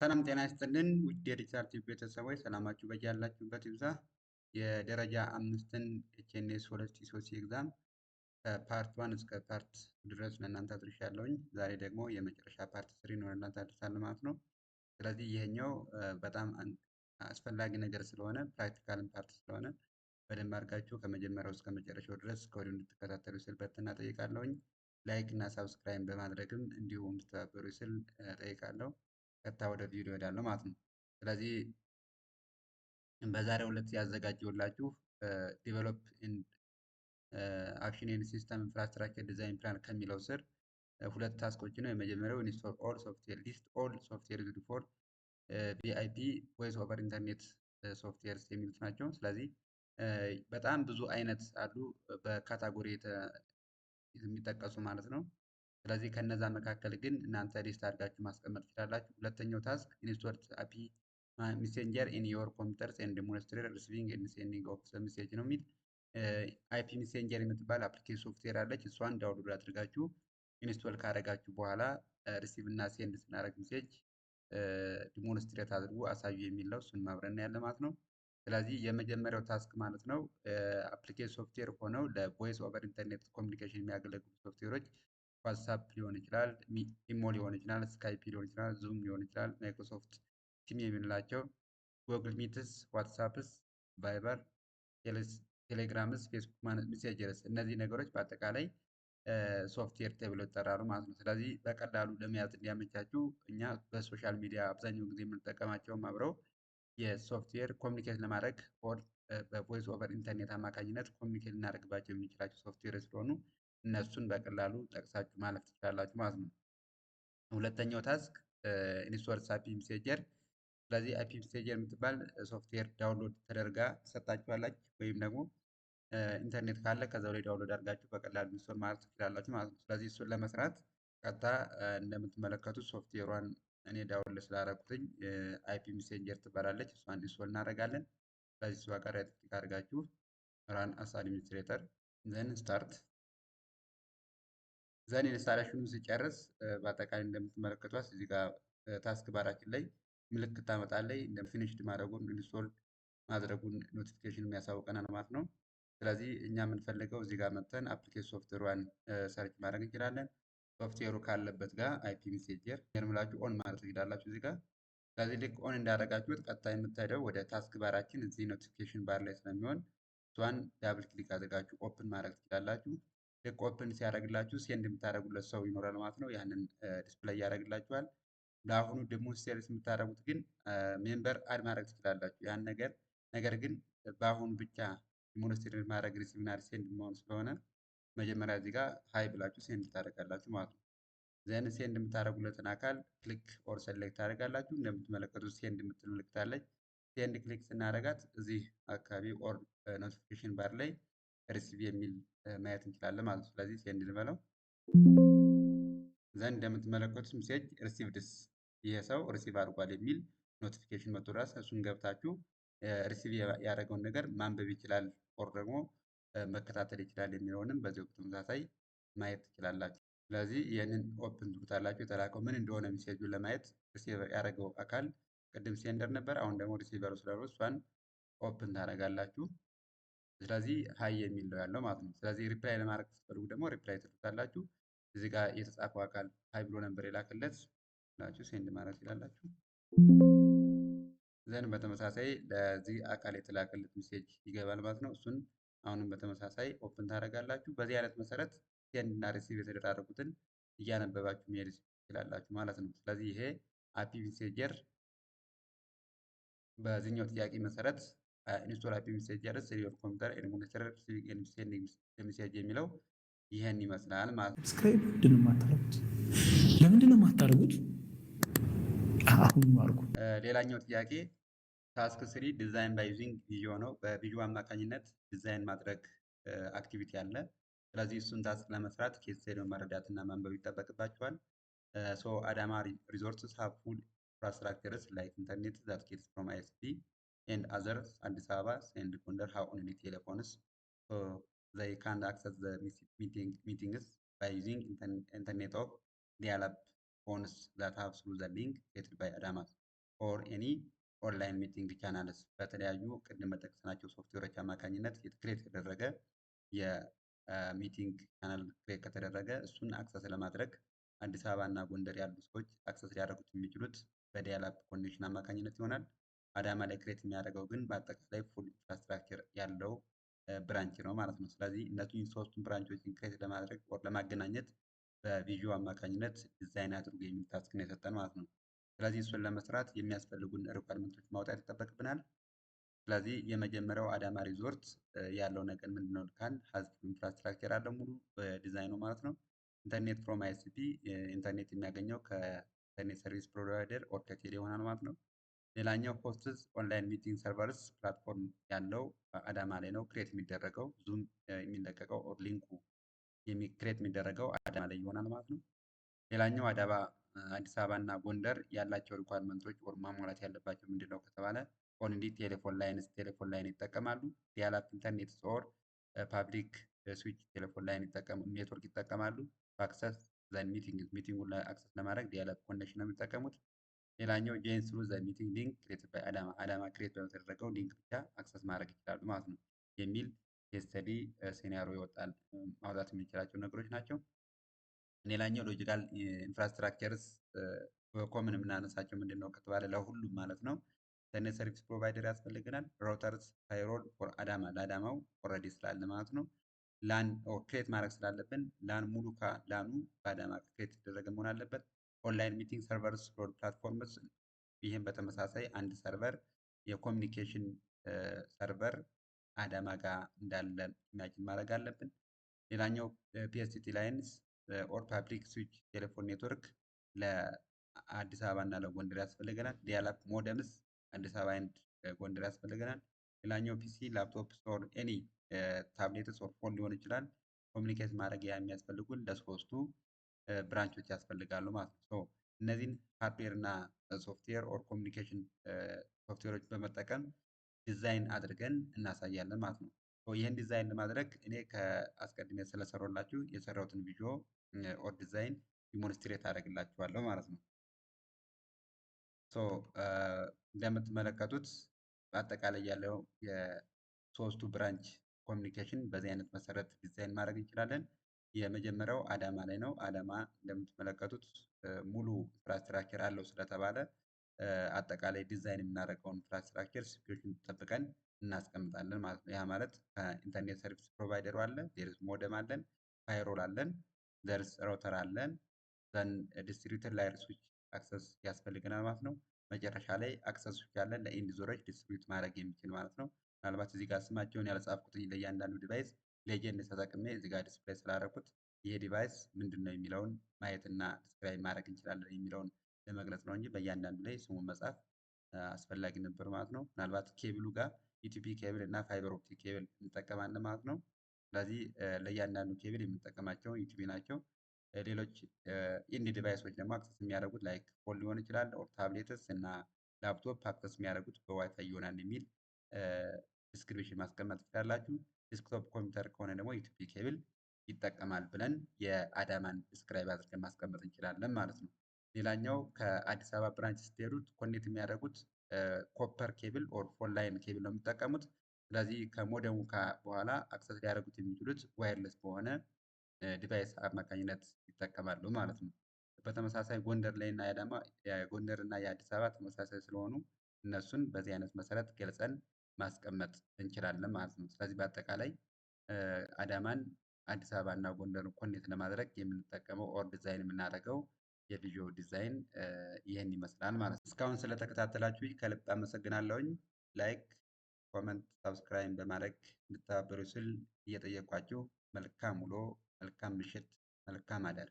ሰላም ጤና ይስጥልን ውድ የዲጂታል ቲዩብ ቤተሰቦች ሰላማችሁ በያላችሁበት ይብዛ። የደረጃ አምስትን ኤችኤንኤስ 2023 ኤግዛም ከፓርት 1 እስከ ፓርት ድረስ ለእናንተ አድርሻለሁኝ። ዛሬ ደግሞ የመጨረሻ ፓርት 3 ነው ለእናንተ አድርሳለሁ ማለት ነው። ስለዚህ ይሄኛው በጣም አስፈላጊ ነገር ስለሆነ ፕራክቲካልን ፓርት ስለሆነ በደንብ አድርጋችሁ ከመጀመሪያው እስከ መጨረሻው ድረስ ከወዲሁ እንድትከታተሉ ስል በትህትና እጠይቃለሁኝ። ላይክ እና ሳብስክራይብ በማድረግም እንዲሁ እንድትተባበሩ ስል እጠይቃለሁ። ቀጥታ ወደ ቪዲዮ እሄዳለሁ ማለት ነው። ስለዚህ በዛሬው ዕለት ያዘጋጀሁላችሁ ዲቨሎፕ አክሽን ኤንድ ሲስተም ኢንፍራስትራክቸር ዲዛይን ፕላን ከሚለው ስር ሁለት ታስኮች ነው። የመጀመሪያው ኢንስቶል ኦል ሶፍትዌር ሊስት ኦል ሶፍትዌር ዩዝድ ፎር ቪአይፒ ቮይስ ኦቨር ኢንተርኔት ሶፍትዌርስ የሚሉት ናቸው። ስለዚህ በጣም ብዙ አይነት አሉ በካታጎሪ የሚጠቀሱ ማለት ነው። ስለዚህ ከነዛ መካከል ግን እናንተ ሊስት አድርጋችሁ ማስቀመጥ ትችላላችሁ። ሁለተኛው ታስክ ኢንስቶል አፒ ሜሴንጀር ኢን ዮር ኮምፒውተርስ ኤንድ ዴሞንስትሬት ሪሲቪንግ ኤንድ ሴንዲንግ ኦፍ ዘ ሜሴጅ ነው የሚል አይፒ ሜሴንጀር የምትባል አፕሊኬሽን ሶፍትዌር አለች። እሷን ዳውንሎድ አድርጋችሁ ኢንስቶል ካደረጋችሁ በኋላ ሪሲቭ እና ሴንድ ስናደርግ ሜሴጅ ዲሞንስትሬት አድርጉ አሳዩ የሚል ነው። እሱን ማብረን ያለ ማለት ነው። ስለዚህ የመጀመሪያው ታስክ ማለት ነው አፕሊኬሽን ሶፍትዌር ሆነው ለቮይስ ኦቨር ኢንተርኔት ኮሚኒኬሽን የሚያገለግሉ ሶፍትዌሮች ዋትሳፕ ሊሆን ይችላል፣ ኢሞ ሊሆን ይችላል፣ ስካይፕ ሊሆን ይችላል፣ ዙም ሊሆን ይችላል፣ ማይክሮሶፍት ቲም የምንላቸው ጉግል ሚትስ፣ ዋትሳፕስ፣ ቫይበር፣ ቴሌግራምስ፣ ፌስቡክ ሜሴንጀርስ እነዚህ ነገሮች በአጠቃላይ ሶፍትዌር ተብለው ይጠራሉ ማለት ነው። ስለዚህ በቀላሉ ለመያዝ እንዲያመቻችሁ እኛ በሶሻል ሚዲያ አብዛኛውን ጊዜ የምንጠቀማቸውም አብረው የሶፍትዌር ኮሚኒኬት ለማድረግ ኦር በቮይስ ኦቨር ኢንተርኔት አማካኝነት ኮሚኒኬት ልናደርግባቸው የምንችላቸው ሶፍትዌር ስለሆኑ እነሱን በቀላሉ ጠቅሳችሁ ማለፍ ትችላላችሁ ማለት ነው። ሁለተኛው ታስክ ኢንስቶል አፒ ሜሴንጀር። ስለዚህ አፒ ሜሴንጀር የምትባል ሶፍትዌር ዳውንሎድ ተደርጋ ሰጣችኋላችሁ ወይም ደግሞ ኢንተርኔት ካለ ከዛው ላይ ዳውንሎድ አድርጋችሁ በቀላሉ ኢንስቶል ማለት ትችላላችሁ ማለት ነው። ስለዚህ እሱን ለመስራት ቀጥታ እንደምትመለከቱት ሶፍትዌሯን እኔ ዳውንሎድ ስላደረኩትኝ አይፒ ሜሴንጀር ትባላለች። እሷን ኢንስቶል እናደርጋለን። ስለዚህ እሷ ጋር ራይት ክሊክ አድርጋችሁ ራን አስ አድሚኒስትሬተር ዘን ስታርት ዘን ኢንስታሌሽኑን ሲጨርስ በአጠቃላይ እንደምትመለከቷት እዚህ ጋር ታስክ ባራችን ላይ ምልክት ታመጣለች። እንደ ፊኒሽድ ማድረጉን ኢንስቶል ማድረጉን ኖቲፊኬሽን የሚያሳውቀናል ማለት ነው። ስለዚህ እኛ የምንፈልገው እዚህ ጋር መጥተን አፕሊኬሽን ሶፍትዌሯን ሰርች ማድረግ እንችላለን። ሶፍትዌሩ ካለበት ጋር አይፒ ሜሴንጀር የምላችሁ ኦን ማድረግ ትችላላችሁ እዚህ ጋር። ስለዚህ ልክ ኦን እንዳደረጋችሁት ቀጣይ የምትሄደው ወደ ታስክ ባራችን እዚህ ኖቲፊኬሽን ባር ላይ ስለሚሆን እሷን ዳብል ክሊክ አድርጋችሁ ኦፕን ማድረግ ትችላላችሁ። ልክ ኦፕን ሲያደርግላችሁ ሴንድ የምታደርጉለት ሰው ይኖራል ማለት ነው። ያንን ዲስፕሌይ ያደርግላችኋል። ለአሁኑ ዴሞንስትሬት የምታደርጉት ግን ሜምበር አድ ማድረግ ትችላላችሁ። ያን ነገር ግን በአሁኑ ብቻ ዴሞንስትሬት ማድረግ ሪሲቭ እና ሴንድ መሆን ስለሆነ መጀመሪያ እዚህ ጋር ሀይ ብላችሁ ሴንድ ታደርጋላችሁ ማለት ነው። ዘን ሴንድ የምታደርጉለትን አካል ክሊክ ኦር ሰሌክት ታደርጋላችሁ። እንደምትመለከቱት ሴንድ የምትል ምልክት አለች። ሴንድ ክሊክ ስናደርጋት እዚህ አካባቢ ኦር ኖቲፊኬሽን ባር ላይ ሪሲቭ የሚል ማየት እንችላለን ማለት ነው። ስለዚህ ሴንድ ልበለው። ዘንድ እንደምትመለከቱት ሜሴጅ ሪሲቭድስ ይሄ ሰው ሪሲቭ አድርጓል የሚል ኖቲፊኬሽን መጥቶ ድረስ እሱን ገብታችሁ ሪሲቭ ያደረገውን ነገር ማንበብ ይችላል ኦር ደግሞ መከታተል ይችላል የሚለውንም በዚያው ተመሳሳይ ማየት ትችላላችሁ። ስለዚህ ይህንን ኦፕን ትሉታላችሁ። የተላከው ምን እንደሆነ ሜሴጁን ለማየት ሪሲቭ ያደረገው አካል ቅድም ሴንደር ነበር፣ አሁን ደግሞ ሪሲቨሩ ስለሆነ እሷን ኦፕን ታደርጋላችሁ። ስለዚህ ሀይ የሚል ነው ያለው ማለት ነው። ስለዚህ ሪፕላይ ለማድረግ ስትፈልጉ ደግሞ ሪፕላይ ትሉታላችሁ። እዚህ ጋር የተጻፈው አካል ሀይ ብሎ ነበር የላከለት ብላችሁ ሴንድ ማድረግ ትችላላችሁ። ዘን በተመሳሳይ ለዚህ አካል የተላከለት ሜሴጅ ይገባል ማለት ነው። እሱን አሁንም በተመሳሳይ ኦፕን ታደርጋላችሁ። በዚህ አይነት መሰረት ሴንድ እና ሪሲቭ የተደራረጉትን እያነበባችሁ መሄድ ትችላላችሁ ማለት ነው። ስለዚህ ይሄ አፒ ሜሴንጀር በዚህኛው ጥያቄ መሰረት ኢንስቶል አፒ ሜሴንጀርስ ዮር ኮምፒውተር ኤንድ ሞኒተር ሪሲቪንግ ኤንድ ሴንዲንግ ሜሴጅ የሚለው ይህን ይመስላል ማለት ነው። ሰብስክራይብ ምንድን ነው የማታደርጉት? ለምንድን ነው የማታደርጉት? አሁን አድርጉ። ሌላኛው ጥያቄ ታስክ ስሪ ዲዛይን ባይ ዩዚንግ ቪዲዮ ነው። በቪዲዮ አማካኝነት ዲዛይን ማድረግ አክቲቪቲ አለ። ስለዚህ እሱን ታስክ ለመስራት ኬስ ስተዲውን መረዳት እና ማንበብ ይጠበቅባቸዋል። ሶ አዳማ ሪዞርትስ ሃቭ ፉል ኢንፍራስትራክቸርስ ላይክ ኢንተርኔት ዛት ጌትስ ፍሮም አይኤስፒ ኤንድ አዘርስ አዲስ አበባ ኤንድ ጎንደር ሃቭ ኦንሊ ቴሌፎንስ they can't access the meetings by using internet of dial-up phones that have through the link created by Adama. ኦር ኤኒ ኦንላይን ሚቲንግ ቻናልስ በተለያዩ ቅድም በጠቀስናቸው ሶፍትዌሮች አማካኝነት ክሬት የተደረገ የሚቲንግ ቻናል ክሬት ከተደረገ እሱን አክሰስ ለማድረግ አዲስ አበባ እና ጎንደር ያሉ ሰዎች አክሰስ ሊያደርጉት የሚችሉት በዲያል-አፕ ኮኔክሽን አማካኝነት ይሆናል። አዳማ ላይ ክሬት የሚያደርገው ግን በአጠቃላይ ፉል ኢንፍራስትራክቸር ያለው ብራንች ነው ማለት ነው። ስለዚህ እነዚህን ሶስቱን ብራንቾችን ክሬት ለማድረግ ወር ለማገናኘት በቪዥዮ አማካኝነት ዲዛይን አድርጎ የሚል ታስክ ነው የሰጠን ማለት ነው። ስለዚህ እሱን ለመስራት የሚያስፈልጉን ሪኳርመንቶች ማውጣት ይጠበቅብናል። ስለዚህ የመጀመሪያው አዳማ ሪዞርት ያለው ነገር ምንድነው ካል ሀዝ ኢንፍራስትራክቸር አለው ሙሉ ዲዛይኑ ማለት ነው። ኢንተርኔት ፍሮም አይሲፒ ኢንተርኔት የሚያገኘው ከኢንተርኔት ሰርቪስ ፕሮቫይደር ኦር ከቴሌ ይሆናል ማለት ነው። ሌላኛው ሆስትስ ኦንላይን ሚቲንግ ሰርቨርስ ፕላትፎርም ያለው አዳማ ላይ ነው ክሬት የሚደረገው ዙም የሚለቀቀው ኦር ሊንኩ ክሬት የሚደረገው አዳማ ላይ ይሆናል ማለት ነው። ሌላኛው አዲስ አበባ እና ጎንደር ያላቸው ሪኳርመንቶች ኦር ማሟላት ያለባቸው ምንድነው ከተባለ ኦንሊ ቴሌፎን ላይን ይጠቀማሉ። ዲያል-አፕ ኢንተርኔት ኦር ፓብሊክ ስዊች ቴሌፎን ላይን ኔትወርክ ይጠቀማሉ። አክሰስ ዘን ሚቲንጉን አክሰስ ለማድረግ ዲያል-አፕ ኮኔክሽን ነው የሚጠቀሙት። ሌላኛው ጆይን ስሩ ዘ ሚቲንግ ሊንክ ክሬትድ ባይ አዳማ ክሬት በተደረገው ሊንክ ብቻ አክሰስ ማድረግ ይችላሉ ማለት ነው የሚል ኬስተዲ ሴናሪዮ ይወጣል ማውጣት የሚችላቸው ነገሮች ናቸው። ሌላኛው ሎጂካል ኢንፍራስትራክቸርስ በኮመን የምናነሳቸው ምንድን ነው ከተባለ ለሁሉም ማለት ነው ኢንተርኔት ሰርቪስ ፕሮቫይደር ያስፈልገናል። ራውተርስ ፋይሮል ፎር አዳማ ለአዳማው ኦልሬዲ ስላለ ማለት ነው። ላን ክሬት ማድረግ ስላለብን ሙሉ ላኑ በአዳማ ክሬት የተደረገ መሆን አለበት። ኦንላይን ሚቲንግ ሰርቨርስ ፎር ፕላትፎርምስ ይህም በተመሳሳይ አንድ ሰርቨር የኮሚኒኬሽን ሰርቨር አዳማ ጋር እንዳለ ኢማጂን ማድረግ አለብን። ሌላኛው ፒኤስቲቲ ላይንስ ኦር ፓብሊክ ስዊች ቴሌፎን ኔትወርክ ለአዲስ አበባ እና ለጎንደር ያስፈልገናል። ዲያል-አፕ ሞደምስ አዲስ አበባ ኤንድ ጎንደር ያስፈልገናል። ሌላኛው ፒሲ ላፕቶፕ ኦር ኤኒ ታብሌትስ ኦር ፎን ሊሆን ይችላል ኮሚኒኬት ማድረግ የሚያስፈልጉን ለሶስቱ ብራንቾች ያስፈልጋሉ ማለት ነው። እነዚህን ሃርድዌር እና ሶፍትዌር ኦር ኮሚኒኬሽን ሶፍትዌሮች በመጠቀም ዲዛይን አድርገን እናሳያለን ማለት ነው። ይህን ዲዛይን ለማድረግ እኔ ከአስቀድሜ ስለሰራሁላችሁ የሰራሁትን ቪዲዮ ኦር ዲዛይን ዲሞንስትሬት አደርግላችኋለሁ ማለት ነው። እንደምትመለከቱት በአጠቃላይ ያለው የሶስቱ ብራንች ኮሚኒኬሽን በዚህ አይነት መሰረት ዲዛይን ማድረግ እንችላለን። የመጀመሪያው አዳማ ላይ ነው። አዳማ እንደምትመለከቱት ሙሉ ኢንፍራስትራክቸር አለው ስለተባለ አጠቃላይ ዲዛይን የምናደርገውን ኢንፍራስትራክቸር ሲኩሪቲን ጠብቀን እናስቀምጣለን ማለት ነው። ያ ማለት ከኢንተርኔት ሰርቪስ ፕሮቫይደሩ አለ፣ ዴርስ ሞደም አለን፣ ፋይሮል አለን፣ ዘርስ ራውተር አለን፣ ዘን ዲስትሪቢዩተር ላየር ስዊች አክሰስ ያስፈልገናል ማለት ነው። መጨረሻ ላይ አክሰስ ስዊች ያለን ለኢንድ ዩዘሮች ዲስትሪቢዩት ማድረግ የሚችል ማለት ነው። ምናልባት እዚህ ጋር ስማቸውን ያልጻፍኩት ለእያንዳንዱ ዲቫይስ ሌጀንድ ተጠቅሜ እዚህ ጋር ዲስፕሌይ ስላደረኩት ይሄ ዲቫይስ ምንድን ነው የሚለውን ማየትና ዲስክራይብ ማድረግ እንችላለን የሚለውን ለመግለጽ ነው እንጂ በእያንዳንዱ ላይ ስሙን መጻፍ አስፈላጊ ነበር ማለት ነው። ምናልባት ኬብሉ ጋር ዩቲፒ ኬብል እና ፋይበር ኦፕቲክ ኬብል እንጠቀማለን ማለት ነው። ስለዚህ ለእያንዳንዱ ኬብል የምንጠቀማቸው ዩቲፒ ናቸው። ሌሎች ኢንድ ዲቫይሶች ደግሞ አክሰስ የሚያደርጉት ላይክ ፎን ሊሆን ይችላል ኦር ታብሌትስ እና ላፕቶፕ አክሰስ የሚያደርጉት በዋይፋይ ይሆናል የሚል ዲስክሪፕሽን ማስቀመጥ ትችላላችሁ። ዲስክቶፕ ኮምፒውተር ከሆነ ደግሞ ዩቲፒ ኬብል ይጠቀማል ብለን የአዳማን ዲስክራይብ አድርገን ማስቀመጥ እንችላለን ማለት ነው። ሌላኛው ከአዲስ አበባ ብራንች ስትሄዱት ኮኔክት የሚያደርጉት ኮፐር ኬብል ኦር ፎን ላይን ኬብል ነው የሚጠቀሙት። ስለዚህ ከሞደሙ በኋላ አክሰስ ሊያደርጉት የሚችሉት ዋይርለስ በሆነ ዲቫይስ አማካኝነት ይጠቀማሉ ማለት ነው። በተመሳሳይ ጎንደር ላይ እና የጎንደር እና የአዲስ አበባ ተመሳሳይ ስለሆኑ እነሱን በዚህ አይነት መሰረት ገልጸን ማስቀመጥ እንችላለን ማለት ነው። ስለዚህ በአጠቃላይ አዳማን አዲስ አበባ እና ጎንደርን ኮኔክት ለማድረግ የምንጠቀመው ኦር ዲዛይን የምናደርገው የቪዲዮ ዲዛይን ይህን ይመስላል ማለት ነው። እስካሁን ስለተከታተላችሁ ከልብ አመሰግናለሁኝ። ላይክ፣ ኮመንት፣ ሰብስክራይብ በማድረግ እንድተባበሩ ስል እየጠየኳችሁ መልካም ውሎ፣ መልካም ምሽት፣ መልካም አዳር